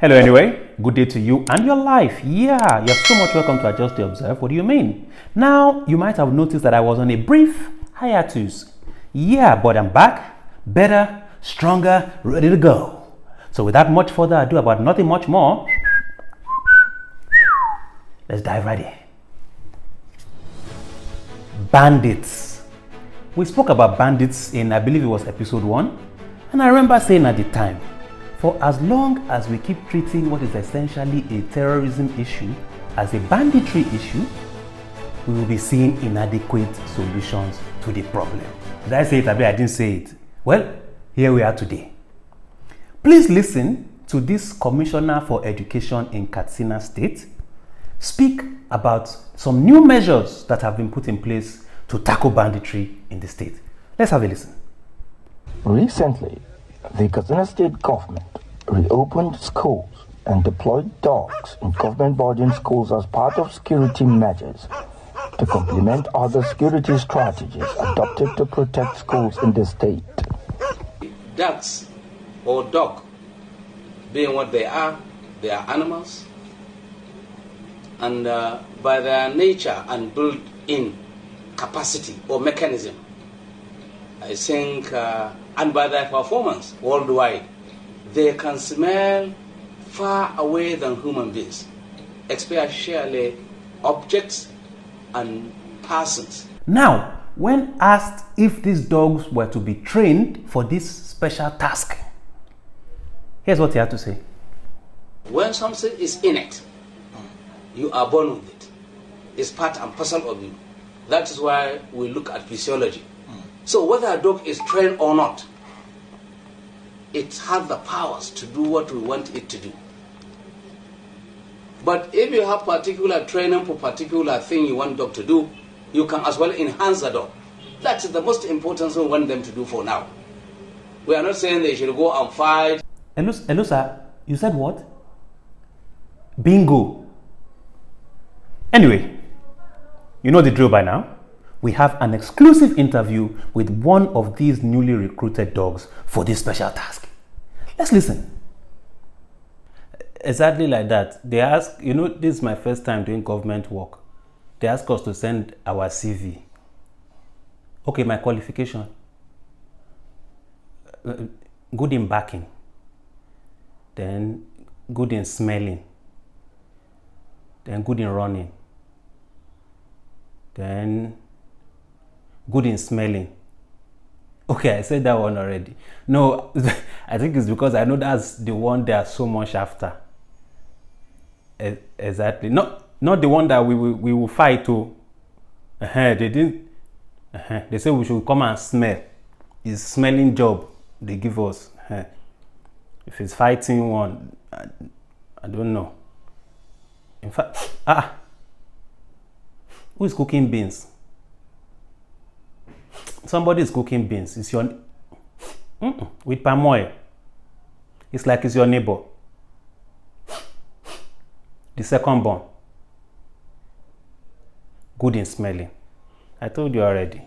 Hello anyway, good day to you and your life. Yeah, you're so much welcome to Adjust to Observe. What do you mean? Now, you might have noticed that I was on a brief hiatus. Yeah, but I'm back, better, stronger, ready to go. So without much further ado about nothing much more, let's dive right in. Bandits. We spoke about bandits in, I believe it was episode 1, and I remember saying at the time, for as long as we keep treating what is essentially a terrorism issue as a banditry issue, we will be seeing inadequate solutions to the problem. Did I say it? I didn't say it. Well, here we are today. Please listen to this Commissioner for Education in Katsina State speak about some new measures that have been put in place to tackle banditry in the state. Let's have a listen. Recently, the Katsina State government reopened schools and deployed dogs in government boarding schools as part of security measures to complement other security strategies adopted to protect schools in the state. Dogs or dog, being what they are animals, and by their nature and built-in capacity or mechanism, I think, and by their performance worldwide, they can smell far away than human beings, especially objects and persons. Now, when asked if these dogs were to be trained for this special task, here's what he had to say. When something is innate, you are born with it. It's part and parcel of you. That is why we look at physiology. So whether a dog is trained or not, it has the powers to do what we want it to do. But if you have particular training for particular thing you want dog to do, you can as well enhance the dog. That is the most important thing we want them to do for now. We are not saying they should go and fight. Hello sir, you said what? Bingo. Anyway, you know the drill by now. We have an exclusive interview with one of these newly recruited dogs for this special task. Let's listen. Exactly like that. They ask, this is my first time doing government work. They ask us to send our CV. Okay, my qualification. Good in backing. Then good in smelling. Then good in running. Then good in smelling. Okay, I said that one already. No, I think it's because I know that's the one they are so much after. Exactly. Not the one that we will fight to. They didn't. They say we should come and smell. It's smelling job they give us. If it's fighting one, I don't know. In fact, who is cooking beans? Somebody is cooking beans. It's your with palm oil. It's like it's your neighbor. The second born. Good in smelling. I told you already.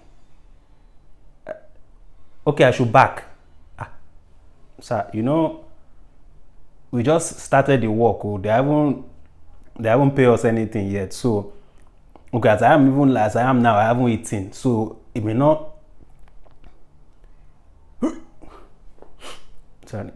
Okay, I should back. Sir, we just started the work. They haven't paid us anything yet. So, okay, as I am now, I haven't eaten. So it may not. Sorry.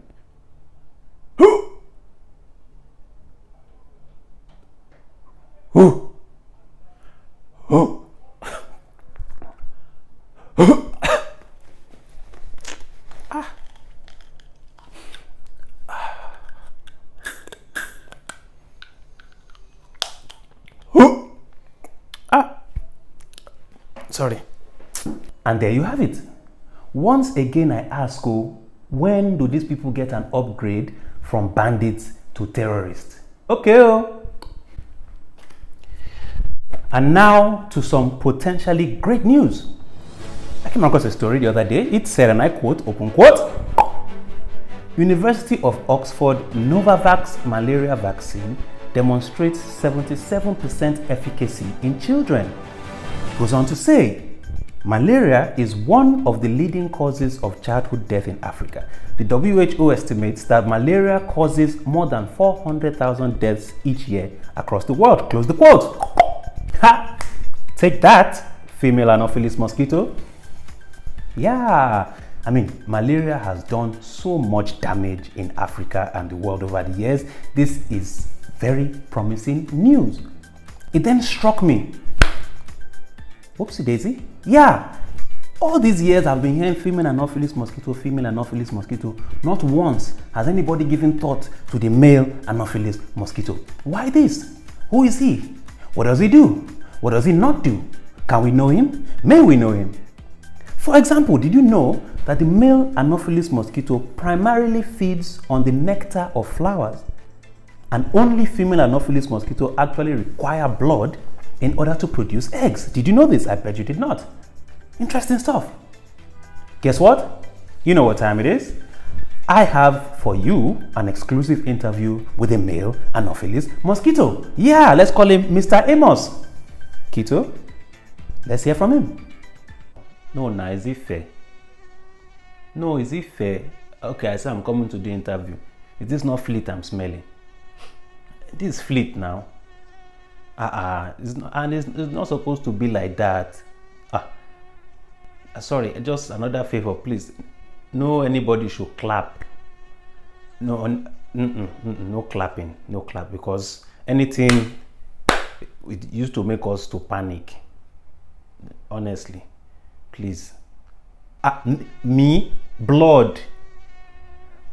Sorry. And there you have it. Once again, I ask you, when do these people get an upgrade from bandits to terrorists? Okay. And now to some potentially great news. I came across a story the other day. It said, and I quote, open quote, University of Oxford Novavax malaria vaccine demonstrates 77% efficacy in children. Goes on to say, Malaria is one of the leading causes of childhood death in Africa. The WHO estimates that malaria causes more than 400,000 deaths each year across the world. Close the quote. Ha! Take that, female Anopheles mosquito. Yeah, I mean, malaria has done so much damage in Africa and the world over the years. This is very promising news. It then struck me. Whoopsie daisy. Yeah, all these years I've been hearing female Anopheles mosquito, female Anopheles mosquito. Not once has anybody given thought to the male Anopheles mosquito. Why this? Who is he? What does he do? What does he not do? Can we know him? May we know him? For example, did you know that the male Anopheles mosquito primarily feeds on the nectar of flowers? And only female Anopheles mosquito actually require blood in order to produce eggs. Did you know this? I bet you did not. Interesting stuff. Guess what? You know what time it is. I have for you an exclusive interview with a male Anopheles mosquito. Yeah, let's call him Mr. Amos. Kito, let's hear from him. No, is it fair? No, is it fair? Okay, I say I'm coming to the interview. Is this not fleet I'm smelling? This is fleet now. It's not supposed to be like that. Sorry, just another favor, please. No, anybody should clap. No, no clapping, no clap, because anything it used to make us to panic. Honestly, please. Me, blood,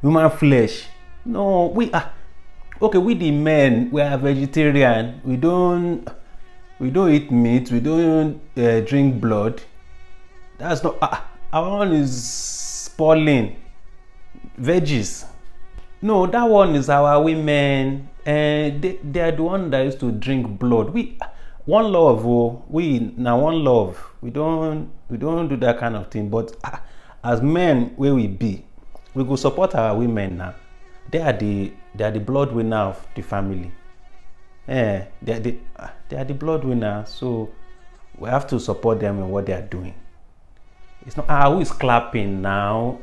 human flesh. No, we are. Okay, we the men, we are vegetarian. We don't eat meat. We don't drink blood. That's not. Our one is spoiling. Veggies. No, that one is our women. They are the one that used to drink blood. We one love. Oh, we now one love. We don't do that kind of thing. But as men, where we be, we go support our women now. They are the blood winner of the family. They are the blood winner, so we have to support them in what they are doing. It's not who is clapping now.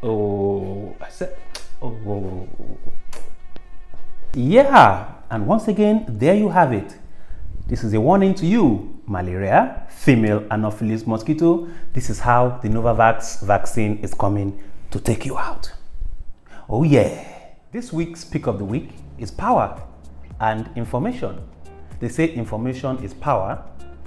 Oh, I said, oh, yeah. And once again, there you have it. This is a warning to you, malaria, female Anopheles mosquito. This is how the Novavax vaccine is coming to take you out. Oh yeah. This week's pick of the week is power and information. They say information is power,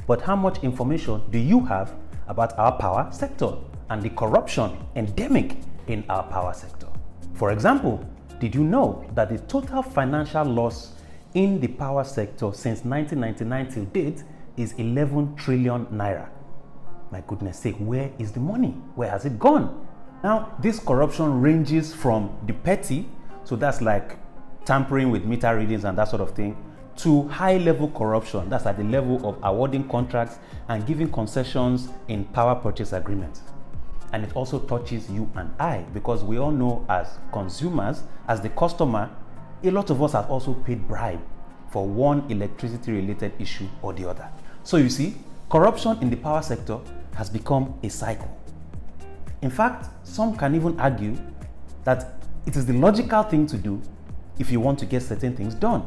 but how much information do you have about our power sector and the corruption endemic in our power sector? For example, did you know that the total financial loss in the power sector since 1999 till date is 11 trillion naira? My goodness sake, where is the money? Where has it gone? Now, this corruption ranges from the petty, so that's like tampering with meter readings and that sort of thing, to high-level corruption. That's at the level of awarding contracts and giving concessions in power purchase agreements. And it also touches you and I, because we all know as consumers, as the customer, a lot of us have also paid bribe for one electricity-related issue or the other. So you see, corruption in the power sector has become a cycle. In fact, some can even argue that it is the logical thing to do if you want to get certain things done.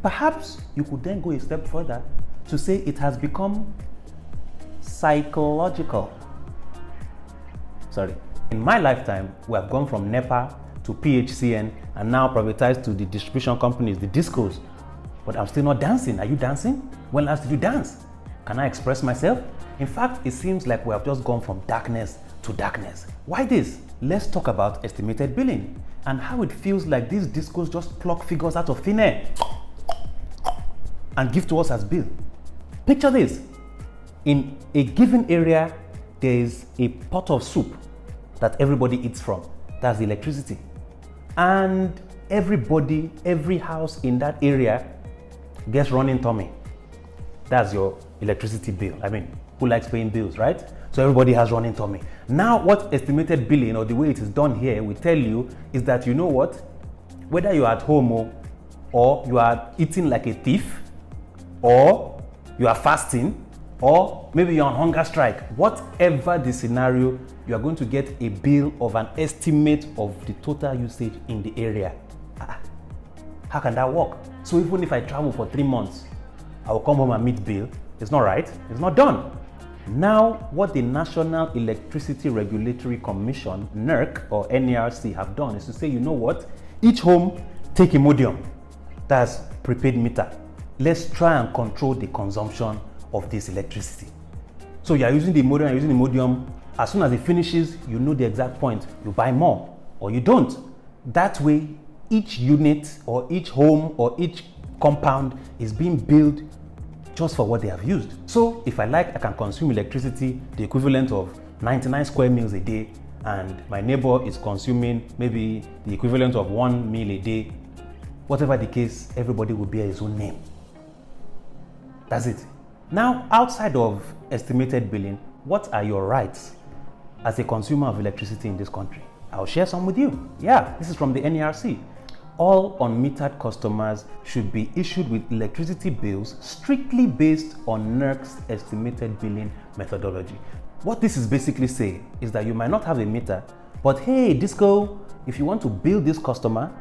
Perhaps you could then go a step further to say it has become psychological. Sorry. In my lifetime, we have gone from NEPA to PHCN and now privatized to the distribution companies, the discos. But I'm still not dancing. Are you dancing? When last did you dance? Can I express myself? In fact, it seems like we have just gone from darkness to darkness. Why this? Let's talk about estimated billing and how it feels like these discos just pluck figures out of thin air and give to us as bill. Picture this. In a given area, there is a pot of soup that everybody eats from. That's the electricity. And everybody, every house in that area gets running tummy. That's your electricity bill. I mean, who likes paying bills, right? So everybody has running tummy. Now, what estimated billing or the way it is done here will tell you is that, you know what, whether you're at home or you are eating like a thief, or you are fasting, or maybe you're on hunger strike. Whatever the scenario, you are going to get a bill of an estimate of the total usage in the area. How can that work? So even if I travel for 3 months, I will come home and meet bill. It's not right. It's not done. Now, what the National Electricity Regulatory Commission, NERC or NERC, have done is to say, you know what? Each home take Imodium. That's prepaid meter. Let's try and control the consumption of this electricity. So you are using the Imodium, as soon as it finishes, you know the exact point. You buy more or you don't. That way, each unit or each home or each compound is being billed just for what they have used. So if I like, I can consume electricity the equivalent of 99 square meals a day, and my neighbor is consuming maybe the equivalent of 1 meal a day. Whatever the case, everybody will bear his own name. That's it. Now, outside of estimated billing, what are your rights as a consumer of electricity in this country? I'll share some with you. Yeah, this is from the NERC. All unmetered customers should be issued with electricity bills strictly based on NERC's estimated billing methodology. What this is basically saying is that you might not have a meter, but hey, Disco, if you want to bill this customer,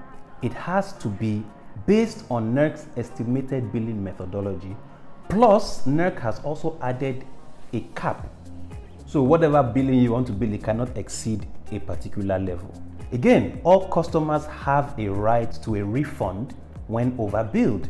it has to be based on NERC's estimated billing methodology. Plus, NERC has also added a cap. So whatever billing you want to bill, it cannot exceed a particular level. Again, all customers have a right to a refund when overbilled.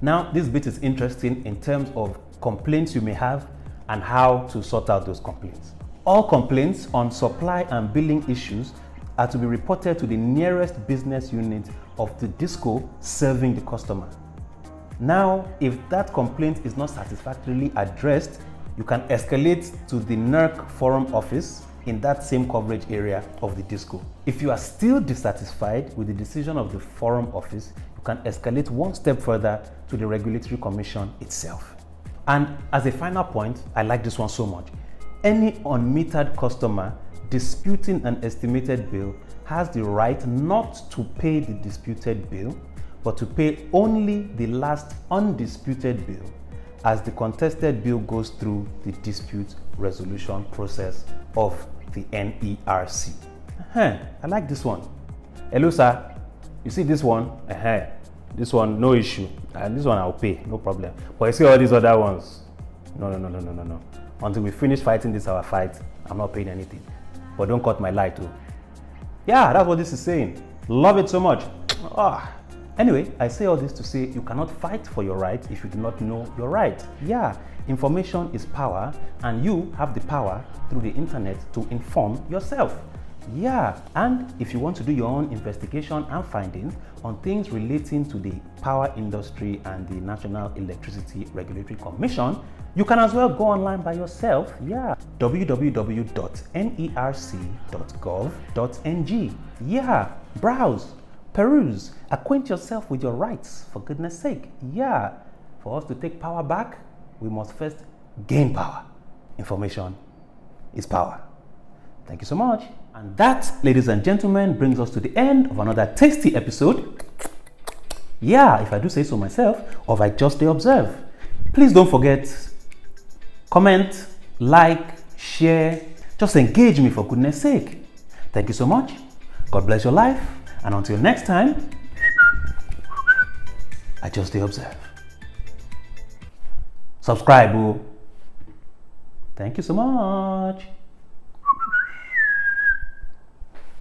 Now, this bit is interesting in terms of complaints you may have and how to sort out those complaints. All complaints on supply and billing issues are to be reported to the nearest business unit of the DISCO serving the customer. Now, if that complaint is not satisfactorily addressed, you can escalate to the NERC forum office in that same coverage area of the DISCO. If you are still dissatisfied with the decision of the forum office, you can escalate one step further to the Regulatory Commission itself. And as a final point, I like this one so much. Any unmetered customer disputing an estimated bill has the right not to pay the disputed bill, but to pay only the last undisputed bill as the contested bill goes through the dispute resolution process of the NERC. I like this one. Hello, sir. You see this one? This one, no issue. And this one I'll pay, no problem. But you see all these other ones? No. Until we finish fighting this our fight, I'm not paying anything. But don't cut my light too. Yeah, that's what this is saying. Love it so much. Anyway, I say all this to say you cannot fight for your right if you do not know your right. Yeah, information is power, and you have the power through the internet to inform yourself. Yeah, and if you want to do your own investigation and findings on things relating to the power industry and the National Electricity Regulatory Commission, you can as well go online by yourself. Yeah, www.nerc.gov.ng. Yeah, browse, peruse, acquaint yourself with your rights, for goodness sake. Yeah, for us to take power back, we must first gain power. Information is power. Thank you so much. And that, ladies and gentlemen, brings us to the end of another tasty episode. Yeah, if I do say so myself, of I Just Observe. Please don't forget, comment, like, share, just engage me for goodness sake. Thank you so much. God bless your life. And until next time, I Just Observe. Subscribe. Thank you so much.